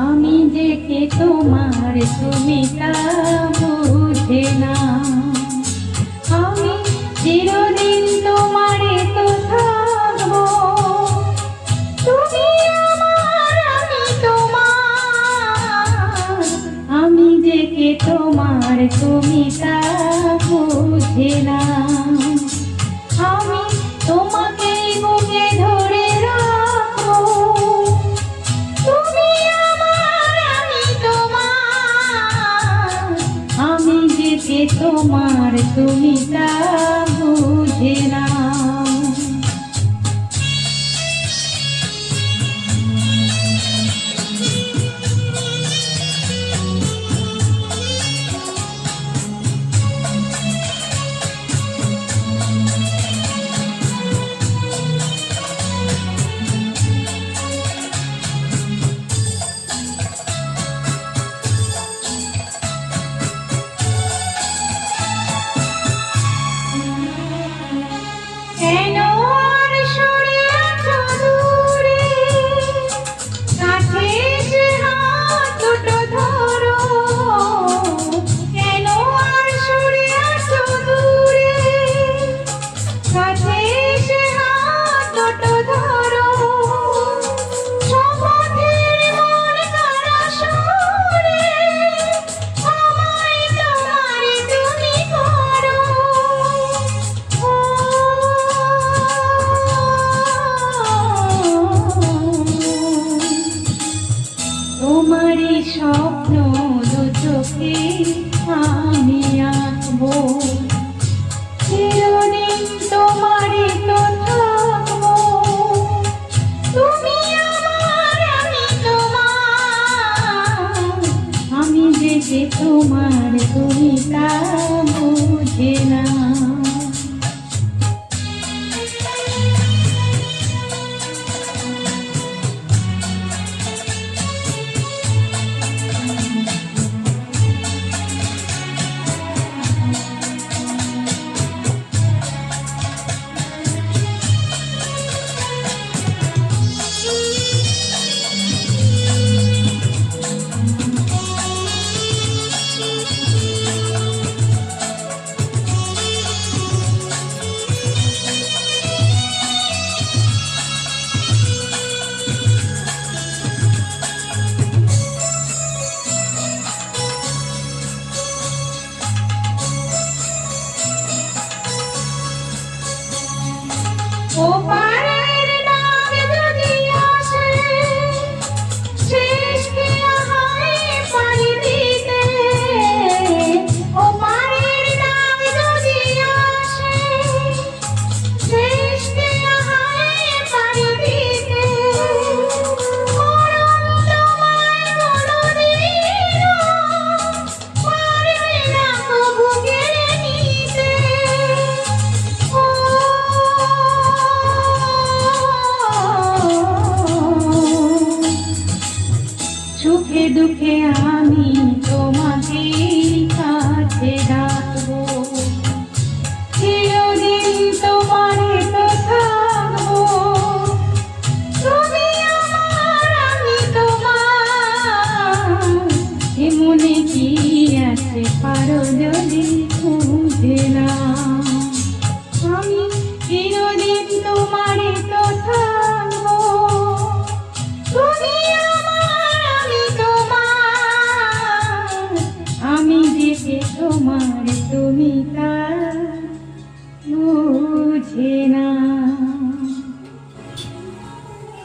আমি যে কে তোমার তুমি তা বুঝে না। আমি চিরদিন তোমারে তো থাকবো, তুমি আমার আমি তোমার। আমি যে কে তোমার তুমি তা বুঝে না। আমি তোমাকে বুকে ধরে রাখবো, তুমি আমার আমি তোমার। আমি যে কে তোমার তুমি তা বুঝে না। কেন আর সরে আছো দূরে, কাছে এসে হাত দুটো ধরো। কেন আর সরে আছো দূরে, কাছে এসে হাত দুটো ধরো। সমুদ্রের মন কারা সুরে, আমায় তোমারে তুমি করো। তোমারই স্বপ্ন দু চোখে আমি আঁকবো, চিরদিন তোমারই তো থাকবো। তুমি আমার আমি তোমার। আমি যে তোমার তুমি তা বুঝে না। ওপারের নাগ যদি আসে, শেষ কি হয় পাড়ি দিতে। ওপারের নাগ যদি আসে, শেষ কি হয় পাড়ি দিতে। মরণ তোমায় কোনোদিনও পারবে না কবু কেড়ে নিতে। সুখে দুঃখে আমি তোমাকে কাছে রাখবো, চিরদিন তোমার